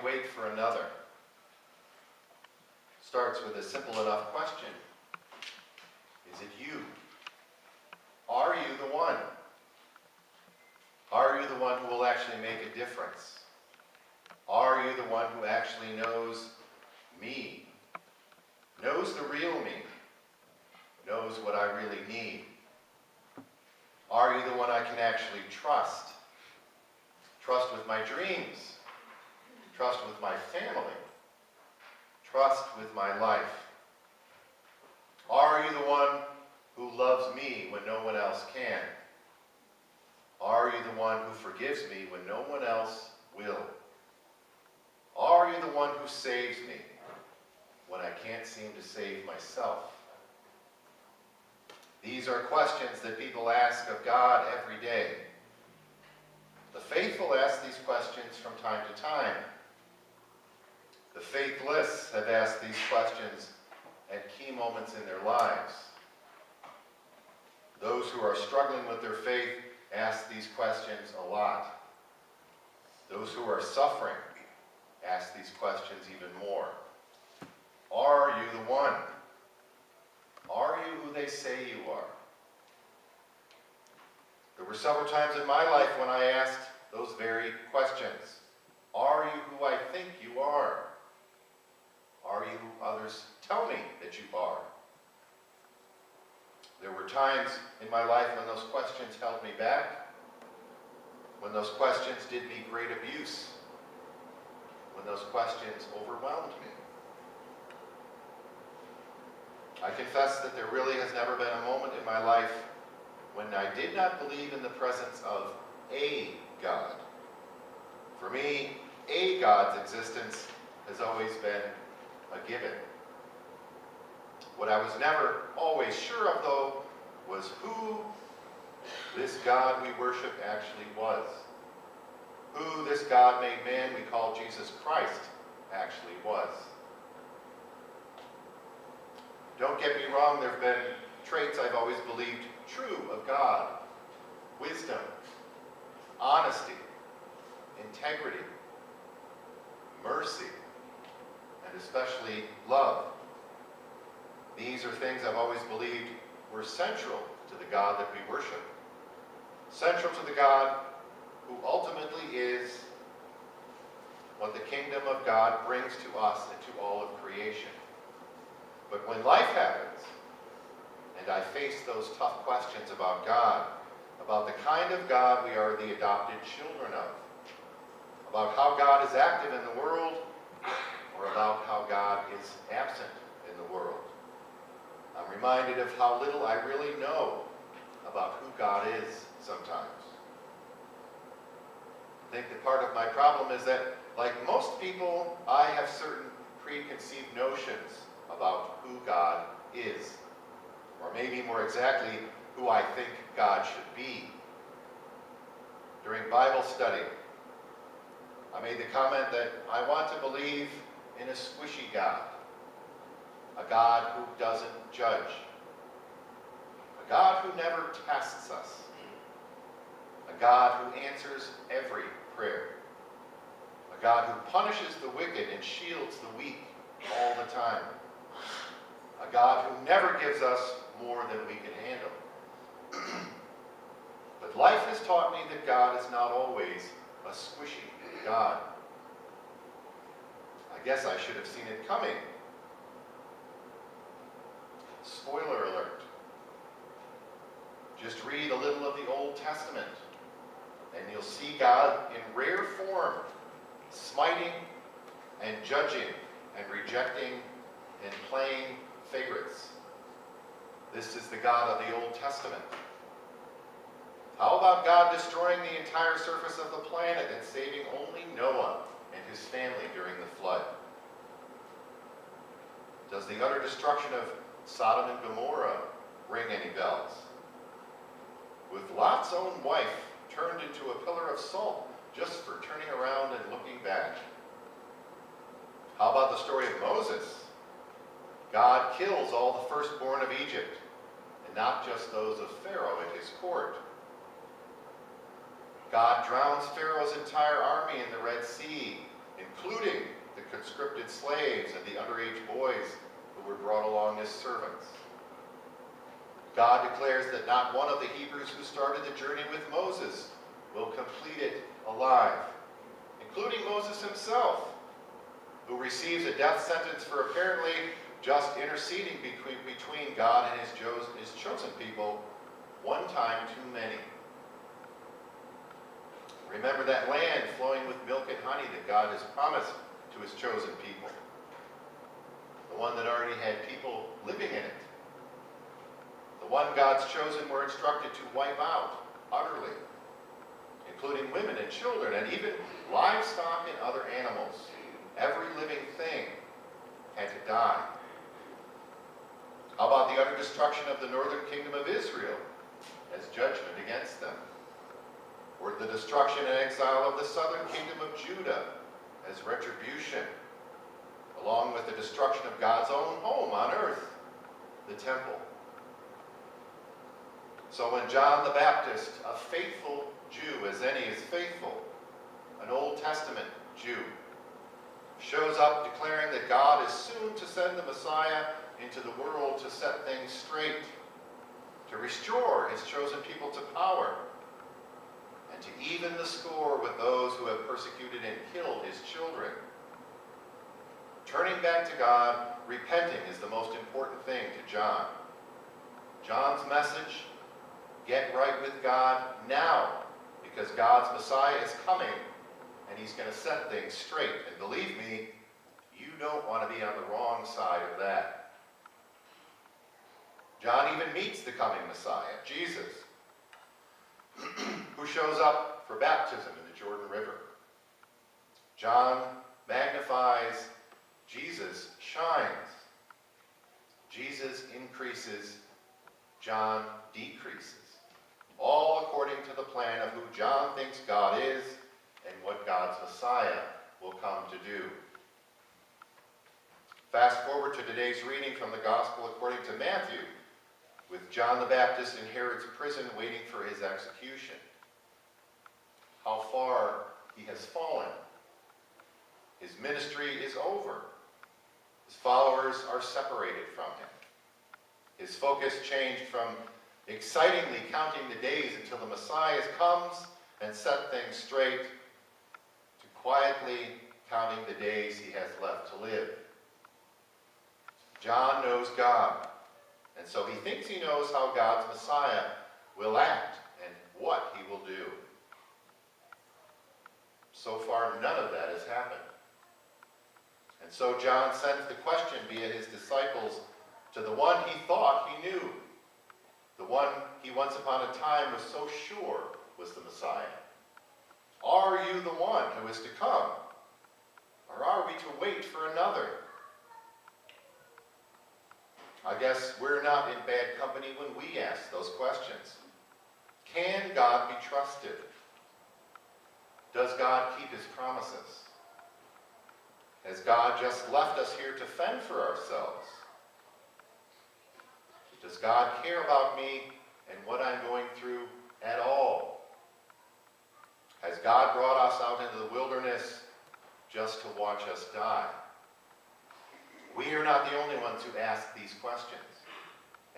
you wait for another? Starts with a simple enough question. Is it you? Are you the one? Are you the one who will actually make a difference? Are you the one who actually knows me? Knows the real me? Knows what I really need? Are you the one I can actually trust? Trust with my dreams. Trust with my family. Trust with my life. Are you the one who loves me when no one else can? Are you the one who forgives me when no one else will? Are you the one who saves me when I can't seem to save myself? These are questions that people ask of God every day. The faithful ask these questions from time to time. The faithless have asked these questions at key moments in their lives. Those who are struggling with their faith ask these questions a lot. Those who are suffering ask these questions even more. Are you the one? Are you who they say you are? There were several times in my life when I asked those very questions. Are you who I think you are? Are you who others tell me that you are? There were times in my life when those questions held me back, when those questions did me great abuse, when those questions overwhelmed me. I confess that there really has never been a moment in my life when I did not believe in the presence of a God. For me, a God's existence has always been a given. What I was never always sure of, though, was who this God we worship actually was. Who this God-made man we call Jesus Christ actually was. Don't get me wrong, there have been traits I've always believed true of God. Wisdom, honesty, integrity, mercy, and especially love. These are things I've always believed were central to the God that we worship. Central to the God who ultimately is what the kingdom of God brings to us and to all of creation. But when life happens, and I face those tough questions about God, about the kind of God we are the adopted children of, about how God is active in the world, or about how God is absent in the world, I'm reminded of how little I really know about who God is sometimes. I think that part of my problem is that, like most people, I have certain preconceived notions about who God is, or maybe more exactly, who I think God should be. During Bible study, I made the comment that I want to believe in a squishy God, a God who doesn't judge, a God who never tests us, a God who answers every prayer, a God who punishes the wicked and shields the weak all the time, a God who never gives us more than we can handle. But life has taught me that God is not always a squishy God. I guess I should have seen it coming. Spoiler alert. Just read a little of the Old Testament, and you'll see God in rare form, smiting and judging and rejecting and playing favorites. This is the God of the Old Testament. How about God destroying the entire surface of the planet and saving only Noah and his family during the flood? Does the utter destruction of Sodom and Gomorrah ring any bells? With Lot's own wife turned into a pillar of salt just for turning around and looking back. How about the story of Moses? God kills all the firstborn of Egypt, and not just those of Pharaoh at his court. God drowns Pharaoh's entire army in the Red Sea including the conscripted slaves and the underage boys who were brought along as servants. God declares that not one of the Hebrews who started the journey with Moses will complete it alive, including Moses himself, who receives a death sentence for apparently just interceding between God and his chosen people, one time too many. Remember that land flowing with milk and honey that God has promised to his chosen people. The one that already had people living in it. The one God's chosen were instructed to wipe out utterly, including women and children and even livestock and other animals. Every living thing had to die. How about the utter destruction of the northern kingdom of Israel as judgment against them? Or the destruction and exile of the southern kingdom of Judah as retribution, along with the destruction of God's own home on earth, the temple. So when John the Baptist, a faithful Jew as any is faithful, an Old Testament Jew, shows up declaring that God is soon to send the Messiah into the world to set things straight, to restore his chosen people to power, and to even the score with those who have persecuted and killed his children. Turning back to God, repenting is the most important thing to John. John's message, get right with God now, because God's Messiah is coming, and he's going to set things straight. And believe me, you don't want to be on the wrong side of that. John even meets the coming Messiah, Jesus, who shows up for baptism in the Jordan River. John magnifies, Jesus shines. Jesus increases, John decreases. All according to the plan of who John thinks God is and what God's Messiah will come to do. Fast forward to today's reading from the Gospel according to Matthew, with John the Baptist in Herod's prison waiting for his execution. How far he has fallen. His ministry is over. His followers are separated from him. His focus changed from excitingly counting the days until the Messiah comes and set things straight to quietly counting the days he has left to live. John knows God, and so he thinks he knows how God's Messiah will act and what he will do. So far, none of that has happened. And so John sends the question via his disciples to the one he thought he knew, the one he once upon a time was so sure was the Messiah. Are you the one who is to come? Or are we to wait for another? I guess we're not in bad company when we ask those questions. Can God be trusted? Does God keep his promises? Has God just left us here to fend for ourselves? Does God care about me and what I'm going through at all? Has God brought us out into the wilderness just to watch us die? We are not the only ones who ask these questions,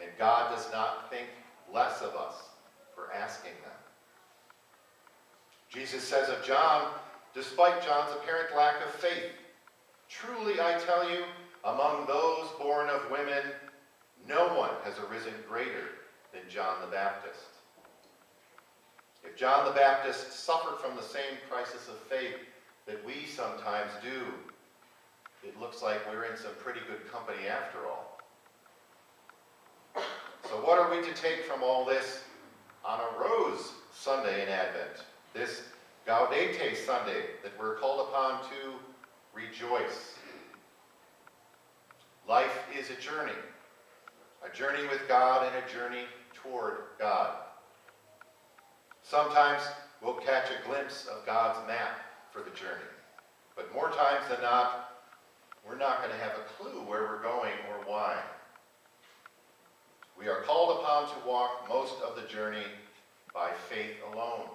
and God does not think less of us for asking them. Jesus says of John, despite John's apparent lack of faith, truly I tell you, among those born of women, no one has arisen greater than John the Baptist. If John the Baptist suffered from the same crisis of faith that we sometimes do, it looks like we're in some pretty good company after all. So what are we to take from all this on a Rose Sunday in Advent? This Gaudete Sunday that we're called upon to rejoice. Life is a journey with God and a journey toward God. Sometimes we'll catch a glimpse of God's map for the journey, but more times than not, we're not going to have a clue where we're going or why. We are called upon to walk most of the journey by faith alone.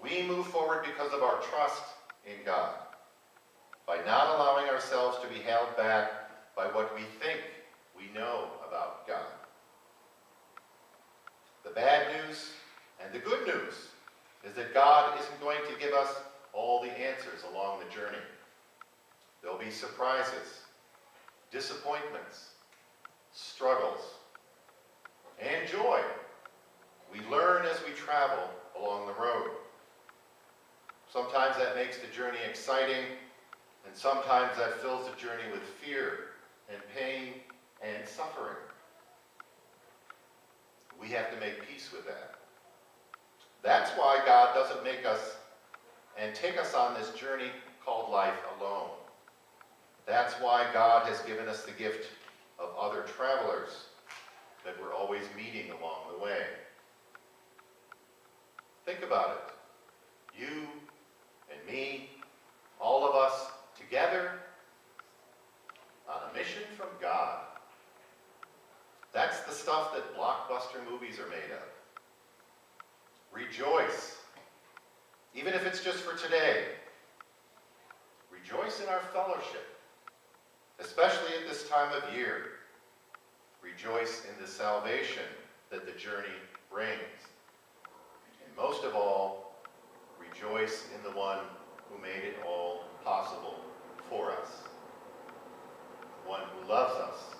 We move forward because of our trust in God, by not allowing ourselves to be held back by what we think we know about God. The bad news and the good news is that God isn't going to give us all the answers along the journey. There'll be surprises, disappointments, struggles, and joy. We learn as we travel along the road. Sometimes that makes the journey exciting, and sometimes that fills the journey with fear and pain and suffering. We have to make peace with that. That's why God doesn't make us and take us on this journey called life alone. That's why God has given us the gift of other travelers that we're always meeting along the way. Think about it. You and me, all of us together on a mission from God. That's the stuff that blockbuster movies are made of. Rejoice, even if it's just for today. Rejoice in our fellowship, especially at this time of year. Rejoice in the salvation that the journey brings. And most of all, rejoice in the one who made it all possible for us. The one who loves us